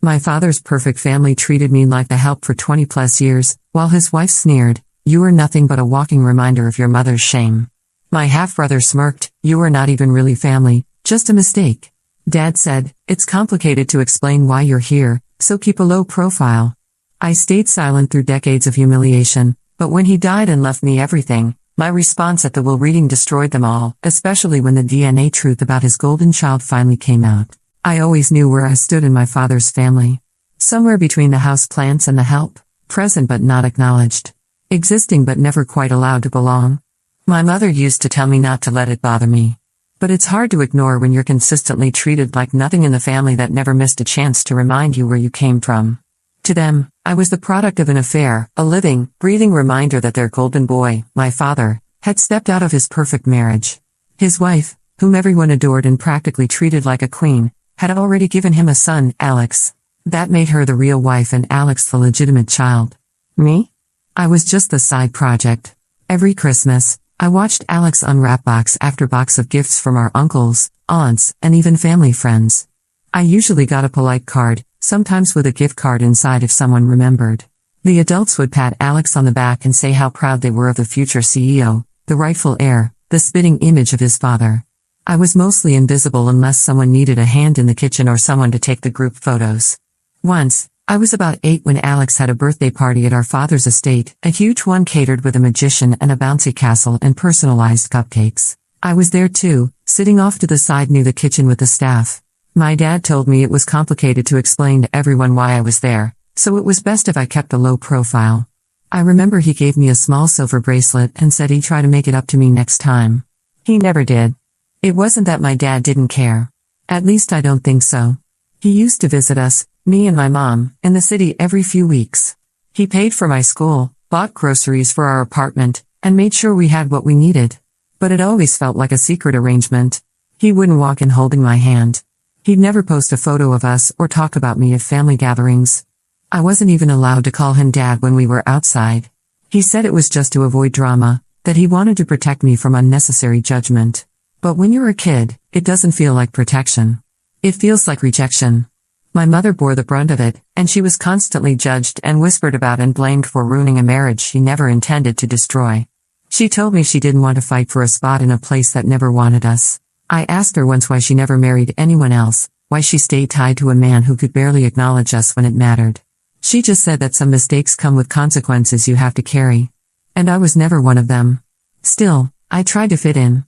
My father's perfect family treated me like the help for 20 plus years, while his wife sneered, "You are nothing but a walking reminder of your mother's shame." My half-brother smirked, "You are not even really family, just a mistake." Dad said, "It's complicated to explain why you're here, so keep a low profile." I stayed silent through decades of humiliation, but when he died and left me everything, my response at the will reading destroyed them all, especially when the DNA truth about his golden child finally came out. I always knew where I stood in my father's family. Somewhere between the house plants and the help, present but not acknowledged. Existing but never quite allowed to belong. My mother used to tell me not to let it bother me. But it's hard to ignore when you're consistently treated like nothing in the family that never missed a chance to remind you where you came from. To them, I was the product of an affair, a living, breathing reminder that their golden boy, my father, had stepped out of his perfect marriage. His wife, whom everyone adored and practically treated like a queen, had already given him a son, Alex. That made her the real wife and Alex the legitimate child. Me? I was just the side project. Every Christmas, I watched Alex unwrap box after box of gifts from our uncles, aunts, and even family friends. I usually got a polite card, sometimes with a gift card inside if someone remembered. The adults would pat Alex on the back and say how proud they were of the future CEO, the rightful heir, the spitting image of his father. I was mostly invisible unless someone needed a hand in the kitchen or someone to take the group photos. Once, I was about 8 when Alex had a birthday party at our father's estate, a huge one catered with a magician and a bouncy castle and personalized cupcakes. I was there too, sitting off to the side near the kitchen with the staff. My dad told me it was complicated to explain to everyone why I was there, so it was best if I kept a low profile. I remember he gave me a small silver bracelet and said he'd try to make it up to me next time. He never did. It wasn't that my dad didn't care. At least I don't think so. He used to visit us, me and my mom, in the city every few weeks. He paid for my school, bought groceries for our apartment, and made sure we had what we needed. But it always felt like a secret arrangement. He wouldn't walk in holding my hand. He'd never post a photo of us or talk about me at family gatherings. I wasn't even allowed to call him dad when we were outside. He said it was just to avoid drama, that he wanted to protect me from unnecessary judgment. But when you're a kid, it doesn't feel like protection. It feels like rejection. My mother bore the brunt of it, and she was constantly judged and whispered about and blamed for ruining a marriage she never intended to destroy. She told me she didn't want to fight for a spot in a place that never wanted us. I asked her once why she never married anyone else, why she stayed tied to a man who could barely acknowledge us when it mattered. She just said that some mistakes come with consequences you have to carry. And I was never one of them. Still, I tried to fit in.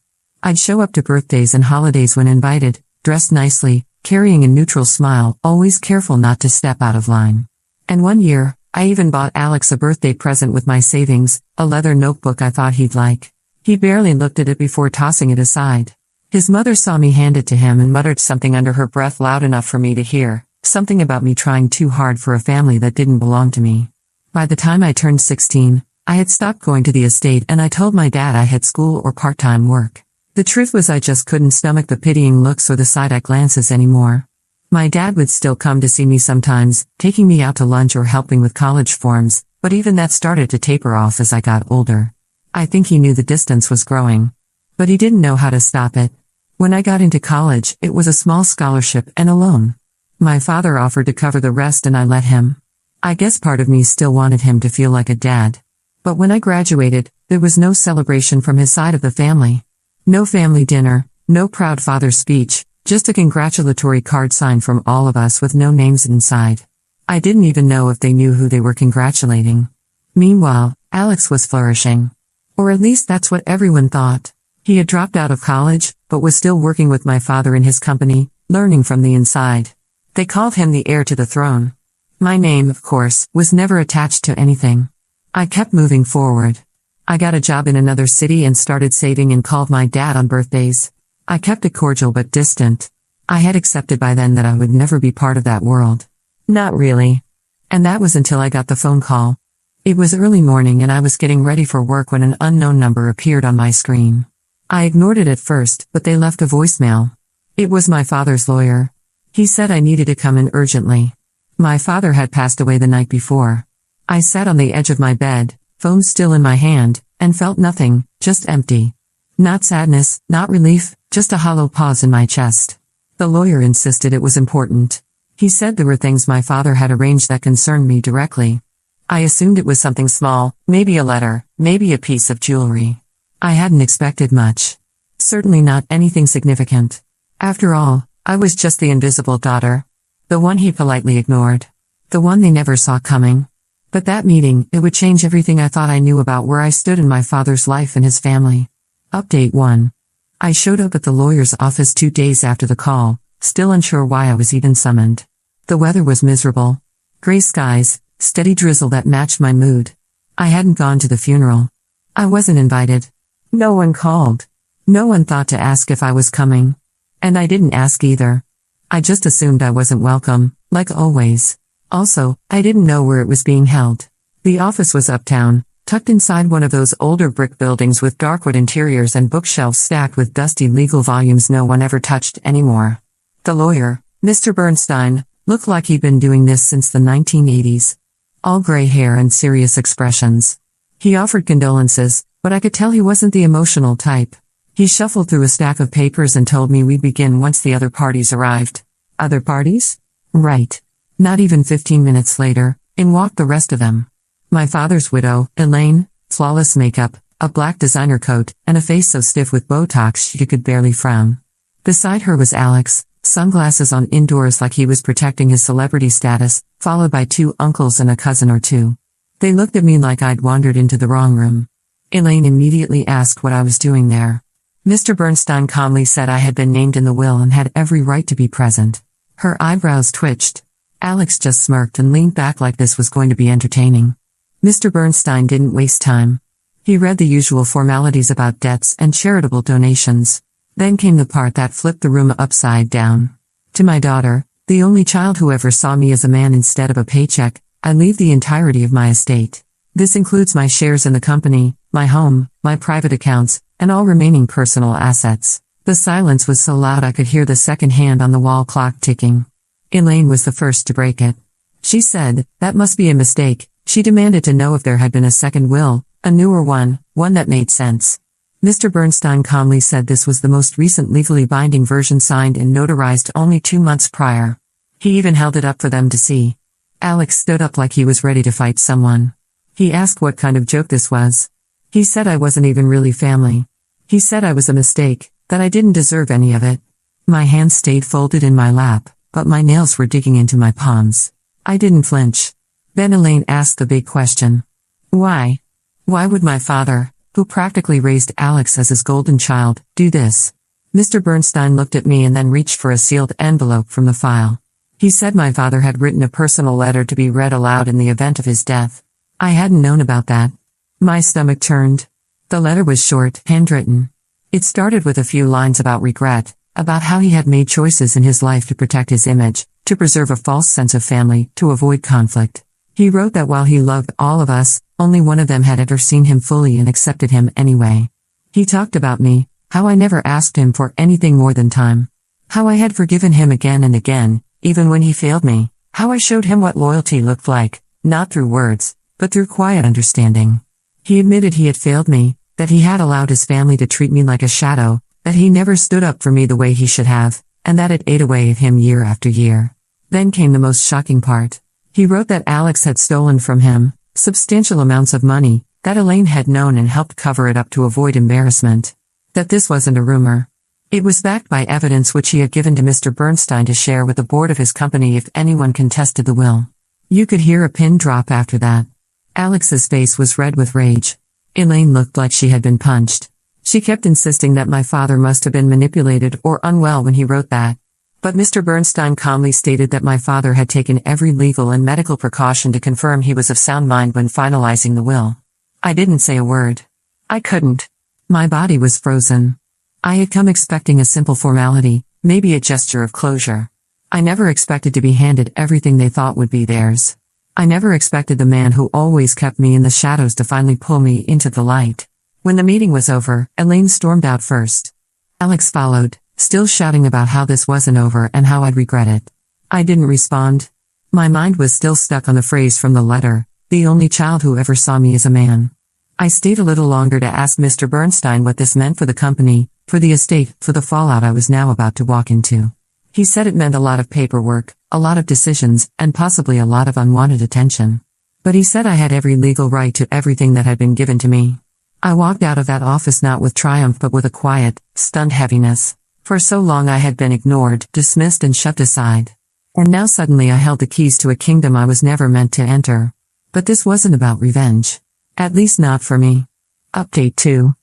I'd show up to birthdays and holidays when invited, dressed nicely, carrying a neutral smile, always careful not to step out of line. And one year, I even bought Alex a birthday present with my savings, a leather notebook I thought he'd like. He barely looked at it before tossing it aside. His mother saw me hand it to him and muttered something under her breath loud enough for me to hear, something about me trying too hard for a family that didn't belong to me. By the time I turned 16, I had stopped going to the estate and I told my dad I had school or part-time work. The truth was I just couldn't stomach the pitying looks or the side-eye glances anymore. My dad would still come to see me sometimes, taking me out to lunch or helping with college forms, but even that started to taper off as I got older. I think he knew the distance was growing. But he didn't know how to stop it. When I got into college, it was a small scholarship and a loan. My father offered to cover the rest and I let him. I guess part of me still wanted him to feel like a dad. But when I graduated, there was no celebration from his side of the family. No family dinner, no proud father speech, just a congratulatory card signed from all of us with no names inside. I didn't even know if they knew who they were congratulating. Meanwhile, Alex was flourishing. Or at least that's what everyone thought. He had dropped out of college, but was still working with my father in his company, learning from the inside. They called him the heir to the throne. My name, of course, was never attached to anything. I kept moving forward. I got a job in another city and started saving and called my dad on birthdays. I kept it cordial but distant. I had accepted by then that I would never be part of that world. Not really. And that was until I got the phone call. It was early morning and I was getting ready for work when an unknown number appeared on my screen. I ignored it at first, but they left a voicemail. It was my father's lawyer. He said I needed to come in urgently. My father had passed away the night before. I sat on the edge of my bed, phone still in my hand, and felt nothing, just empty. Not sadness, not relief, just a hollow pause in my chest. The lawyer insisted it was important. He said there were things my father had arranged that concerned me directly. I assumed it was something small, maybe a letter, maybe a piece of jewelry. I hadn't expected much. Certainly not anything significant. After all, I was just the invisible daughter. The one he politely ignored. The one they never saw coming. But that meeting, it would change everything I thought I knew about where I stood in my father's life and his family. Update 1. I showed up at the lawyer's office 2 days after the call, still unsure why I was even summoned. The weather was miserable. Gray skies, steady drizzle that matched my mood. I hadn't gone to the funeral. I wasn't invited. No one called. No one thought to ask if I was coming. And I didn't ask either. I just assumed I wasn't welcome, like always. Also, I didn't know where it was being held. The office was uptown, tucked inside one of those older brick buildings with darkwood interiors and bookshelves stacked with dusty legal volumes no one ever touched anymore. The lawyer, Mr. Bernstein, looked like he'd been doing this since the 1980s. All gray hair and serious expressions. He offered condolences, but I could tell he wasn't the emotional type. He shuffled through a stack of papers and told me we'd begin once the other parties arrived. Other parties? Right. Not even 15 minutes later, in walked the rest of them. My father's widow, Elaine, flawless makeup, a black designer coat, and a face so stiff with Botox she could barely frown. Beside her was Alex, sunglasses on indoors like he was protecting his celebrity status, followed by 2 uncles and a cousin or 2. They looked at me like I'd wandered into the wrong room. Elaine immediately asked what I was doing there. Mr. Bernstein calmly said I had been named in the will and had every right to be present. Her eyebrows twitched. Alex just smirked and leaned back like this was going to be entertaining. Mr. Bernstein didn't waste time. He read the usual formalities about debts and charitable donations. Then came the part that flipped the room upside down. To my daughter, the only child who ever saw me as a man instead of a paycheck, I leave the entirety of my estate. This includes my shares in the company, my home, my private accounts, and all remaining personal assets. The silence was so loud I could hear the second hand on the wall clock ticking. Elaine was the first to break it. She said, that must be a mistake. She demanded to know if there had been a second will, a newer one that made sense. Mr. Bernstein calmly said this was the most recent legally binding version signed and notarized only 2 months prior. He even held it up for them to see. Alex stood up like he was ready to fight someone. He asked what kind of joke this was. He said I wasn't even really family. He said I was a mistake, that I didn't deserve any of it. My hands stayed folded in my lap, but my nails were digging into my palms. I didn't flinch. Then Elaine asked the big question. Why? Why would my father, who practically raised Alex as his golden child, do this? Mr. Bernstein looked at me and then reached for a sealed envelope from the file. He said my father had written a personal letter to be read aloud in the event of his death. I hadn't known about that. My stomach turned. The letter was short, handwritten. It started with a few lines about regret, about how he had made choices in his life to protect his image, to preserve a false sense of family, to avoid conflict. He wrote that while he loved all of us, only one of them had ever seen him fully and accepted him anyway. He talked about me, how I never asked him for anything more than time. How I had forgiven him again and again, even when he failed me. How I showed him what loyalty looked like, not through words, but through quiet understanding. He admitted he had failed me, that he had allowed his family to treat me like a shadow, that he never stood up for me the way he should have, and that it ate away at him year after year. Then came the most shocking part. He wrote that Alex had stolen from him substantial amounts of money, that Elaine had known and helped cover it up to avoid embarrassment. That this wasn't a rumor. It was backed by evidence which he had given to Mr. Bernstein to share with the board of his company if anyone contested the will. You could hear a pin drop after that. Alex's face was red with rage. Elaine looked like she had been punched. She kept insisting that my father must have been manipulated or unwell when he wrote that. But Mr. Bernstein calmly stated that my father had taken every legal and medical precaution to confirm he was of sound mind when finalizing the will. I didn't say a word. I couldn't. My body was frozen. I had come expecting a simple formality, maybe a gesture of closure. I never expected to be handed everything they thought would be theirs. I never expected the man who always kept me in the shadows to finally pull me into the light. When the meeting was over, Elaine stormed out first. Alex followed, still shouting about how this wasn't over and how I'd regret it. I didn't respond. My mind was still stuck on the phrase from the letter, the only child who ever saw me as a man. I stayed a little longer to ask Mr. Bernstein what this meant for the company, for the estate, for the fallout I was now about to walk into. He said it meant a lot of paperwork, a lot of decisions, and possibly a lot of unwanted attention. But he said I had every legal right to everything that had been given to me. I walked out of that office not with triumph but with a quiet, stunned heaviness. For so long I had been ignored, dismissed and shoved aside. And now suddenly I held the keys to a kingdom I was never meant to enter. But this wasn't about revenge. At least not for me. Update 2.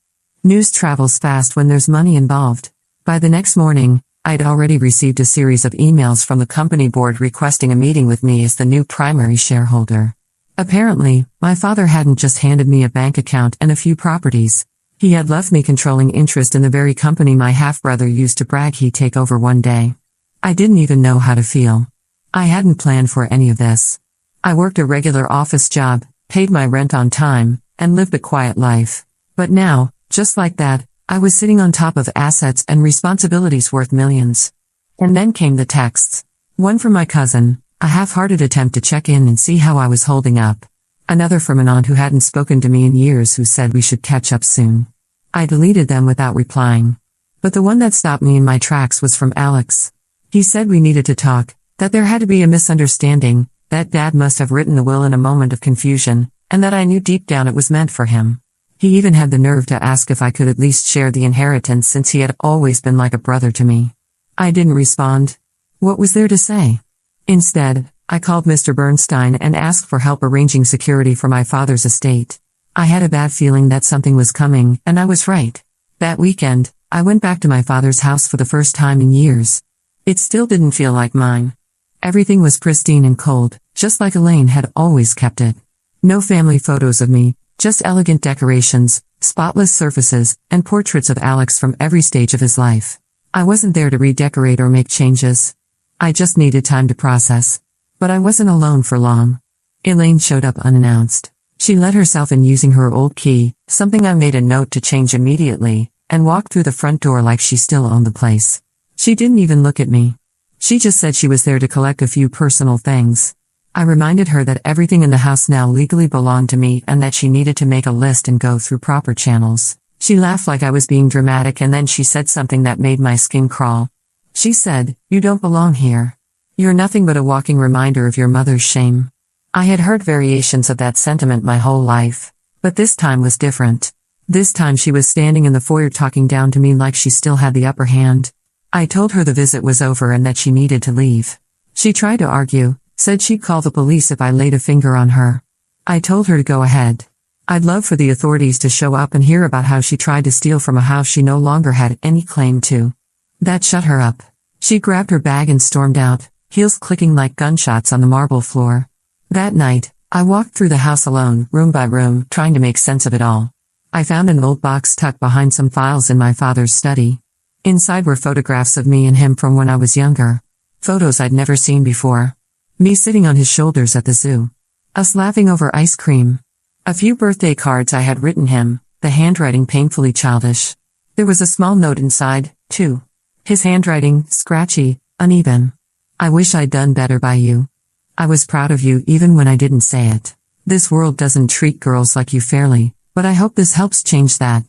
News travels fast when there's money involved. By the next morning, I'd already received a series of emails from the company board requesting a meeting with me as the new primary shareholder. Apparently, my father hadn't just handed me a bank account and a few properties. He had left me controlling interest in the very company my half-brother used to brag he'd take over one day. I didn't even know how to feel. I hadn't planned for any of this. I worked a regular office job, paid my rent on time, and lived a quiet life. But now, just like that, I was sitting on top of assets and responsibilities worth millions. And then came the texts. One from my cousin, a half-hearted attempt to check in and see how I was holding up. Another from an aunt who hadn't spoken to me in years who said we should catch up soon. I deleted them without replying. But the one that stopped me in my tracks was from Alex. He said we needed to talk, that there had to be a misunderstanding, that Dad must have written the will in a moment of confusion, and that I knew deep down it was meant for him. He even had the nerve to ask if I could at least share the inheritance since he had always been like a brother to me. I didn't respond. What was there to say? Instead, I called Mr. Bernstein and asked for help arranging security for my father's estate. I had a bad feeling that something was coming, and I was right. That weekend, I went back to my father's house for the first time in years. It still didn't feel like mine. Everything was pristine and cold, just like Elaine had always kept it. No family photos of me, just elegant decorations, spotless surfaces, and portraits of Alex from every stage of his life. I wasn't there to redecorate or make changes. I just needed time to process. But I wasn't alone for long. Elaine showed up unannounced. She let herself in using her old key, something I made a note to change immediately, and walked through the front door like she still owned the place. She didn't even look at me. She just said she was there to collect a few personal things. I reminded her that everything in the house now legally belonged to me and that she needed to make a list and go through proper channels. She laughed like I was being dramatic and then she said something that made my skin crawl. She said, "You don't belong here. You're nothing but a walking reminder of your mother's shame." I had heard variations of that sentiment my whole life. But this time was different. This time she was standing in the foyer talking down to me like she still had the upper hand. I told her the visit was over and that she needed to leave. She tried to argue, said she'd call the police if I laid a finger on her. I told her to go ahead. I'd love for the authorities to show up and hear about how she tried to steal from a house she no longer had any claim to. That shut her up. She grabbed her bag and stormed out, heels clicking like gunshots on the marble floor. That night, I walked through the house alone, room by room, trying to make sense of it all. I found an old box tucked behind some files in my father's study. Inside were photographs of me and him from when I was younger. Photos I'd never seen before. Me sitting on his shoulders at the zoo. Us laughing over ice cream. A few birthday cards I had written him, the handwriting painfully childish. There was a small note inside, too. His handwriting, scratchy, uneven. "I wish I'd done better by you. I was proud of you even when I didn't say it. This world doesn't treat girls like you fairly, but I hope this helps change that.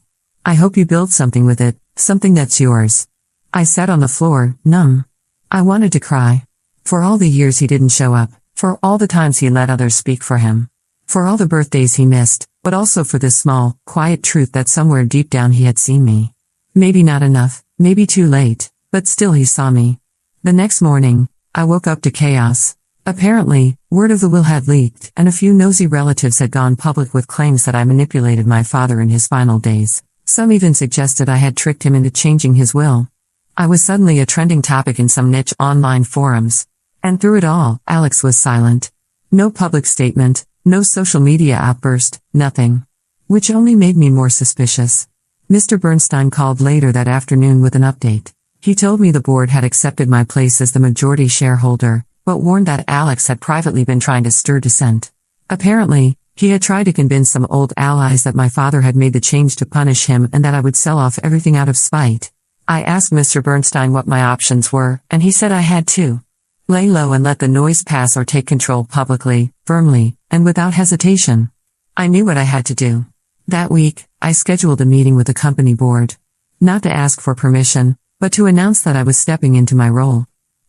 I hope you build something with it, something that's yours." I sat on the floor, numb. I wanted to cry. For all the years he didn't show up, for all the times he let others speak for him. For all the birthdays he missed, but also for this small, quiet truth that somewhere deep down he had seen me. Maybe not enough, maybe too late, but still he saw me. The next morning, I woke up to chaos. Apparently, word of the will had leaked, and a few nosy relatives had gone public with claims that I manipulated my father in his final days. Some even suggested I had tricked him into changing his will. I was suddenly a trending topic in some niche online forums. And through it all, Alex was silent. No public statement, no social media outburst, nothing. Which only made me more suspicious. Mr. Bernstein called later that afternoon with an update. He told me the board had accepted my place as the majority shareholder, but warned that Alex had privately been trying to stir dissent. Apparently, he had tried to convince some old allies that my father had made the change to punish him and that I would sell off everything out of spite. I asked Mr. Bernstein what my options were, and he said I had to lay low and let the noise pass or take control publicly, firmly, and without hesitation. I knew what I had to do. That week, I scheduled a meeting with the company board. Not to ask for permission, but to announce that I was stepping into my role.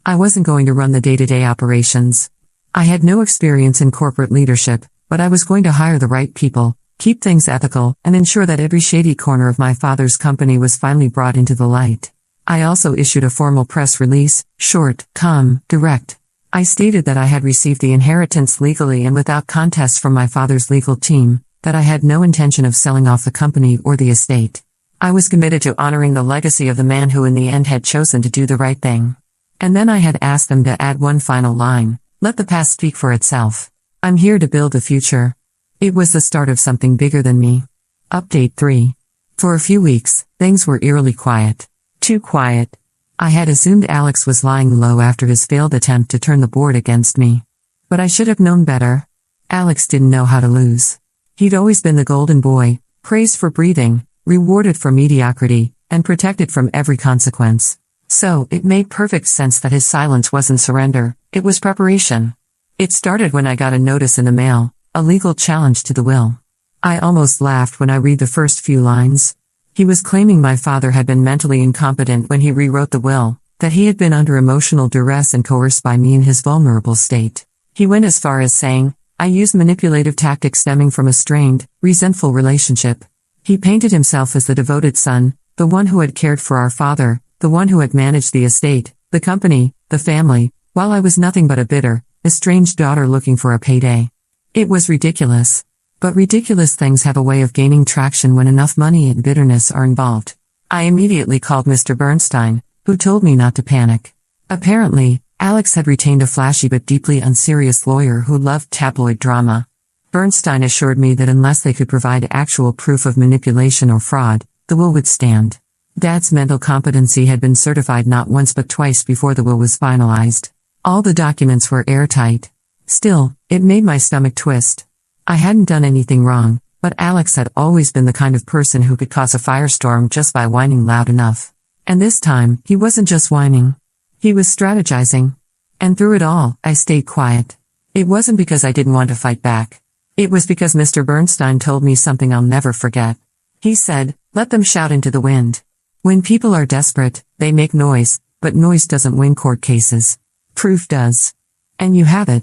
I wasn't going to run the day-to-day operations. I had no experience in corporate leadership, but I was going to hire the right people, keep things ethical, and ensure that every shady corner of my father's company was finally brought into the light. I also issued a formal press release, short, calm, direct. I stated that I had received the inheritance legally and without contest from my father's legal team, that I had no intention of selling off the company or the estate. I was committed to honoring the legacy of the man who in the end had chosen to do the right thing. And then I had asked them to add one final line, let the past speak for itself. I'm here to build the future. It was the start of something bigger than me. Update 3. For a few weeks, things were eerily quiet. Too quiet. I had assumed Alex was lying low after his failed attempt to turn the board against me. But I should have known better. Alex didn't know how to lose. He'd always been the golden boy, praised for breathing, rewarded for mediocrity, and protected from every consequence. So, it made perfect sense that his silence wasn't surrender, it was preparation. It started when I got a notice in the mail, a legal challenge to the will. I almost laughed when I read the first few lines. He was claiming my father had been mentally incompetent when he rewrote the will, that he had been under emotional duress and coerced by me in his vulnerable state. He went as far as saying, I used manipulative tactics stemming from a strained, resentful relationship. He painted himself as the devoted son, the one who had cared for our father, the one who had managed the estate, the company, the family, while I was nothing but a bitter, estranged daughter looking for a payday. It was ridiculous. But ridiculous things have a way of gaining traction when enough money and bitterness are involved. I immediately called Mr. Bernstein, who told me not to panic. Apparently, Alex had retained a flashy but deeply unserious lawyer who loved tabloid drama. Bernstein assured me that unless they could provide actual proof of manipulation or fraud, the will would stand. Dad's mental competency had been certified not once but twice before the will was finalized. All the documents were airtight. Still, it made my stomach twist. I hadn't done anything wrong, but Alex had always been the kind of person who could cause a firestorm just by whining loud enough. And this time, he wasn't just whining. He was strategizing. And through it all, I stayed quiet. It wasn't because I didn't want to fight back. It was because Mr. Bernstein told me something I'll never forget. He said, let them shout into the wind. When people are desperate, they make noise, but noise doesn't win court cases. Proof does. And you have it.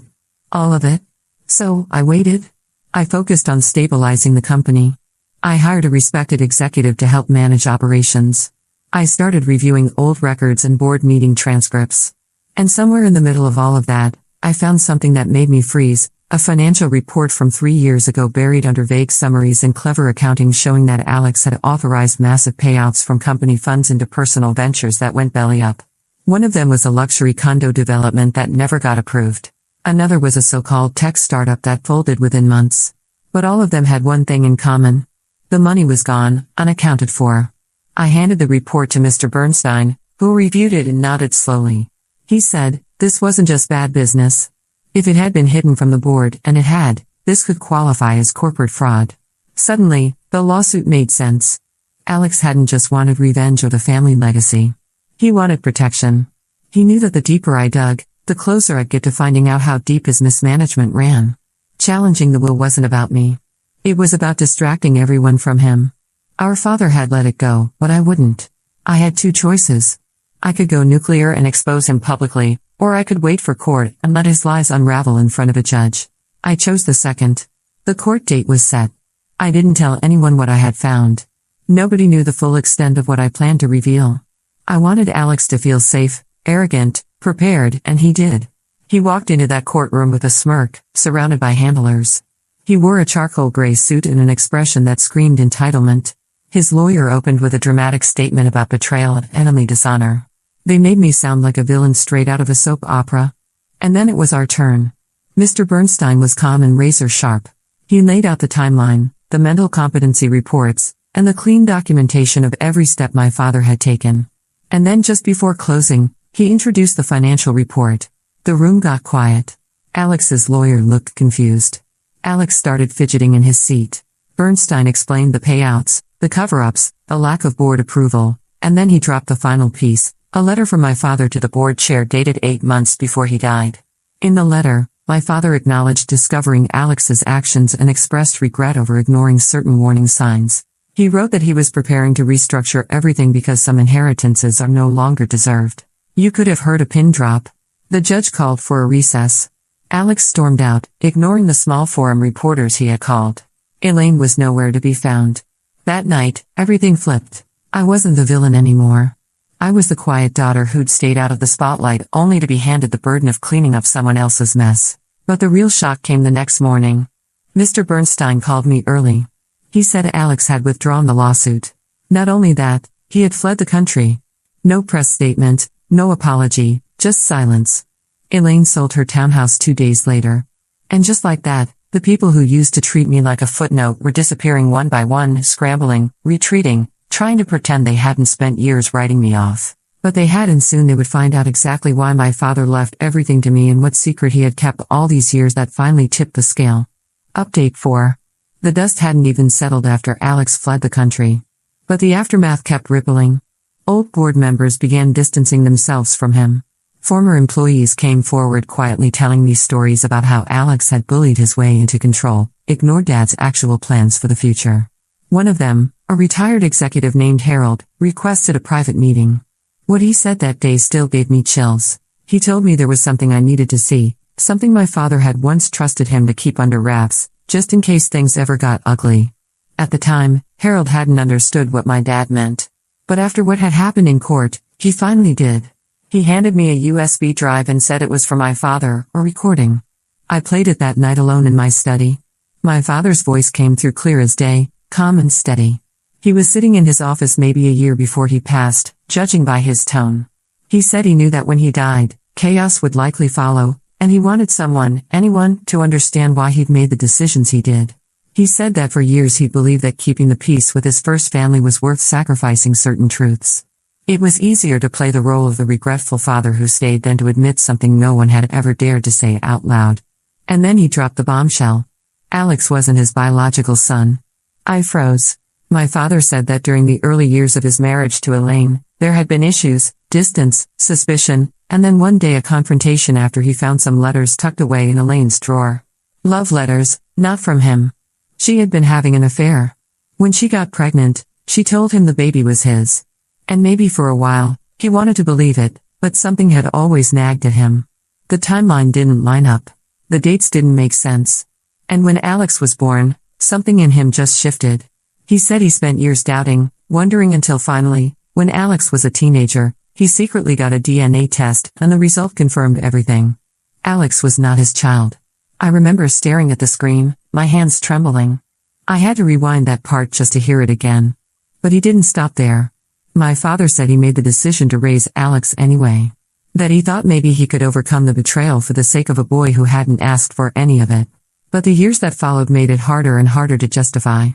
All of it. So, I waited. I focused on stabilizing the company. I hired a respected executive to help manage operations. I started reviewing old records and board meeting transcripts. And somewhere in the middle of all of that, I found something that made me freeze, a financial report from 3 years ago buried under vague summaries and clever accounting showing that Alex had authorized massive payouts from company funds into personal ventures that went belly up. One of them was a luxury condo development that never got approved. Another was a so-called tech startup that folded within months. But all of them had one thing in common. The money was gone, unaccounted for. I handed the report to Mr. Bernstein, who reviewed it and nodded slowly. He said, this wasn't just bad business. If it had been hidden from the board, and it had, this could qualify as corporate fraud. Suddenly, the lawsuit made sense. Alex hadn't just wanted revenge or the family legacy. He wanted protection. He knew that the deeper I dug, the closer I'd get to finding out how deep his mismanagement ran. Challenging the will wasn't about me. It was about distracting everyone from him. Our father had let it go, but I wouldn't. I had two choices. I could go nuclear and expose him publicly, or I could wait for court and let his lies unravel in front of a judge. I chose the second. The court date was set. I didn't tell anyone what I had found. Nobody knew the full extent of what I planned to reveal. I wanted Alex to feel safe, arrogant, prepared, and he did. He walked into that courtroom with a smirk, surrounded by handlers. He wore a charcoal gray suit and an expression that screamed entitlement. His lawyer opened with a dramatic statement about betrayal and enemy dishonor. They made me sound like a villain straight out of a soap opera. And then it was our turn. Mr. Bernstein was calm and razor sharp. He laid out the timeline, the mental competency reports, and the clean documentation of every step my father had taken. And then just before closing, he introduced the financial report. The room got quiet. Alex's lawyer looked confused. Alex started fidgeting in his seat. Bernstein explained the payouts, the cover-ups, the lack of board approval, and then he dropped the final piece, a letter from my father to the board chair dated 8 months before he died. In the letter, my father acknowledged discovering Alex's actions and expressed regret over ignoring certain warning signs. He wrote that he was preparing to restructure everything because some inheritances are no longer deserved. You could have heard a pin drop. The judge called for a recess. Alex stormed out, ignoring the small forum reporters he had called. Elaine was nowhere to be found. That night, everything flipped. I wasn't the villain anymore. I was the quiet daughter who'd stayed out of the spotlight only to be handed the burden of cleaning up someone else's mess. But the real shock came the next morning. Mr. Bernstein called me early. He said Alex had withdrawn the lawsuit. Not only that, he had fled the country. No press statement, no apology, just silence. Elaine sold her townhouse 2 days later. And just like that, the people who used to treat me like a footnote were disappearing one by one, scrambling, retreating, trying to pretend they hadn't spent years writing me off. But they had, and soon they would find out exactly why my father left everything to me and what secret he had kept all these years that finally tipped the scale. Update 4. The dust hadn't even settled after Alex fled the country. But the aftermath kept rippling. Old board members began distancing themselves from him. Former employees came forward quietly telling me stories about how Alex had bullied his way into control, ignored Dad's actual plans for the future. One of them, a retired executive named Harold, requested a private meeting. What he said that day still gave me chills. He told me there was something I needed to see, something my father had once trusted him to keep under wraps, just in case things ever got ugly. At the time, Harold hadn't understood what my dad meant. But after what had happened in court, he finally did. He handed me a USB drive and said it was for my father, a recording. I played it that night alone in my study. My father's voice came through clear as day, calm and steady. He was sitting in his office maybe a year before he passed, judging by his tone. He said he knew that when he died, chaos would likely follow, and he wanted someone, anyone, to understand why he'd made the decisions he did. He said that for years he believed that keeping the peace with his first family was worth sacrificing certain truths. It was easier to play the role of the regretful father who stayed than to admit something no one had ever dared to say out loud. And then he dropped the bombshell. Alex wasn't his biological son. I froze. My father said that during the early years of his marriage to Elaine, there had been issues, distance, suspicion, and then one day a confrontation after he found some letters tucked away in Elaine's drawer. Love letters, not from him. She had been having an affair. When she got pregnant, she told him the baby was his. And maybe for a while, he wanted to believe it, but something had always nagged at him. The timeline didn't line up. The dates didn't make sense. And when Alex was born, something in him just shifted. He said he spent years doubting, wondering until finally, when Alex was a teenager, he secretly got a DNA test and the result confirmed everything. Alex was not his child. I remember staring at the screen, my hands trembling. I had to rewind that part just to hear it again. But he didn't stop there. My father said he made the decision to raise Alex anyway. That he thought maybe he could overcome the betrayal for the sake of a boy who hadn't asked for any of it. But the years that followed made it harder and harder to justify.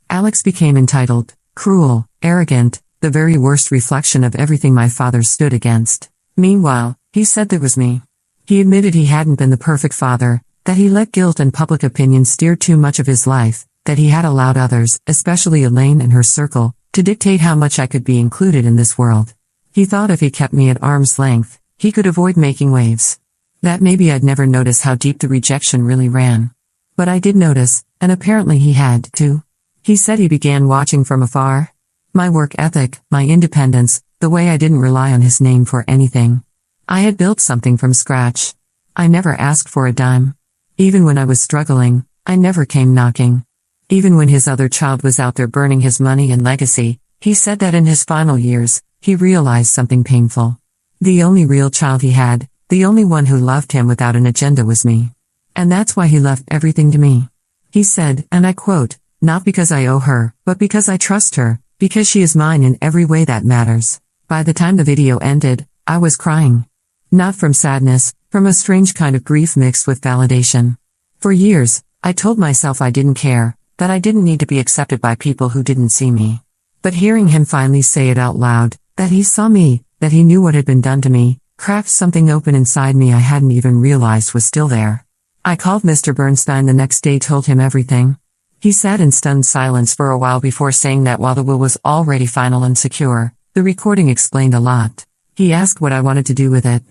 Alex became entitled, cruel, arrogant, the very worst reflection of everything my father stood against. Meanwhile, he said there was me. He admitted he hadn't been the perfect father, that he let guilt and public opinion steer too much of his life, that he had allowed others, especially Elaine and her circle, to dictate how much I could be included in this world. He thought if he kept me at arm's length, he could avoid making waves. That maybe I'd never notice how deep the rejection really ran. But I did notice, and apparently he had, too. He said he began watching from afar. My work ethic, my independence, the way I didn't rely on his name for anything. I had built something from scratch. I never asked for a dime. Even when I was struggling, I never came knocking. Even when his other child was out there burning his money and legacy, he said that in his final years, he realized something painful. The only real child he had, the only one who loved him without an agenda was me. And that's why he left everything to me. He said, and I quote, "Not because I owe her, but because I trust her, because she is mine in every way that matters." By the time the video ended, I was crying. Not from sadness, from a strange kind of grief mixed with validation. For years, I told myself I didn't care, that I didn't need to be accepted by people who didn't see me. But hearing him finally say it out loud, that he saw me, that he knew what had been done to me, cracked something open inside me I hadn't even realized was still there. I called Mr. Bernstein the next day, told him everything. He sat in stunned silence for a while before saying that while the will was already final and secure, the recording explained a lot. He asked what I wanted to do with it.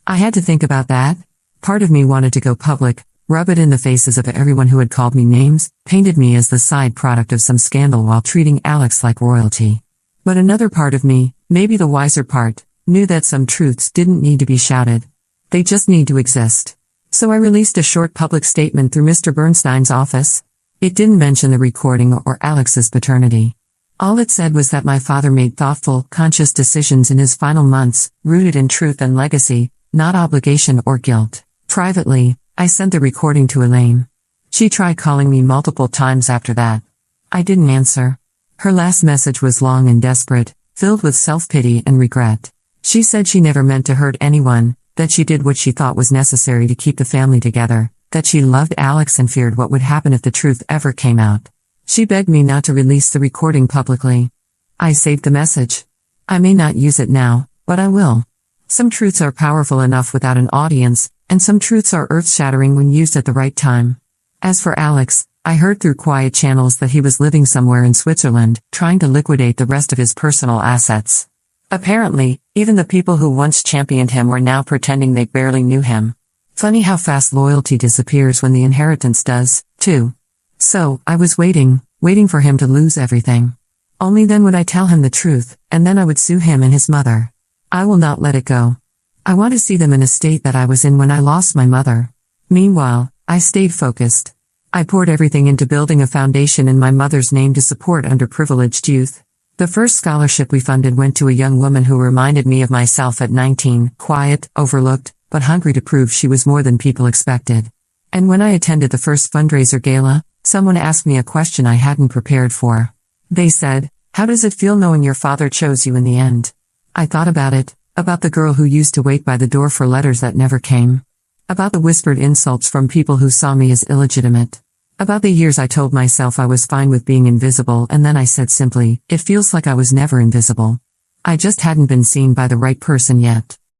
I had to think about that. Part of me wanted to go public, rub it in the faces of everyone who had called me names, painted me as the side product of some scandal while treating Alex like royalty. But another part of me, maybe the wiser part, knew that some truths didn't need to be shouted. They just need to exist. So I released a short public statement through Mr. Bernstein's office. It didn't mention the recording or Alex's paternity. All it said was that my father made thoughtful, conscious decisions in his final months, rooted in truth and legacy, not obligation or guilt. Privately, I sent the recording to Elaine. She tried calling me multiple times after that. I didn't answer. Her last message was long and desperate, filled with self-pity and regret. She said she never meant to hurt anyone, that she did what she thought was necessary to keep the family together, that she loved Alex and feared what would happen if the truth ever came out. She begged me not to release the recording publicly. I saved the message. I may not use it now, but I will. Some truths are powerful enough without an audience, and some truths are earth-shattering when used at the right time. As for Alex, I heard through quiet channels that he was living somewhere in Switzerland, trying to liquidate the rest of his personal assets. Apparently, even the people who once championed him were now pretending they barely knew him. Funny how fast loyalty disappears when the inheritance does, too. So, I was waiting for him to lose everything. Only then would I tell him the truth, and then I would sue him and his mother. I will not let it go. I want to see them in a state that I was in when I lost my mother. Meanwhile, I stayed focused. I poured everything into building a foundation in my mother's name to support underprivileged youth. The first scholarship we funded went to a young woman who reminded me of myself at 19, quiet, overlooked, but hungry to prove she was more than people expected. And when I attended the first fundraiser gala, someone asked me a question I hadn't prepared for. They said, "How does it feel knowing your father chose you in the end?" I thought about it, about the girl who used to wait by the door for letters that never came. About the whispered insults from people who saw me as illegitimate. About the years I told myself I was fine with being invisible, and then I said simply, it feels like I was never invisible. I just hadn't been seen by the right person yet.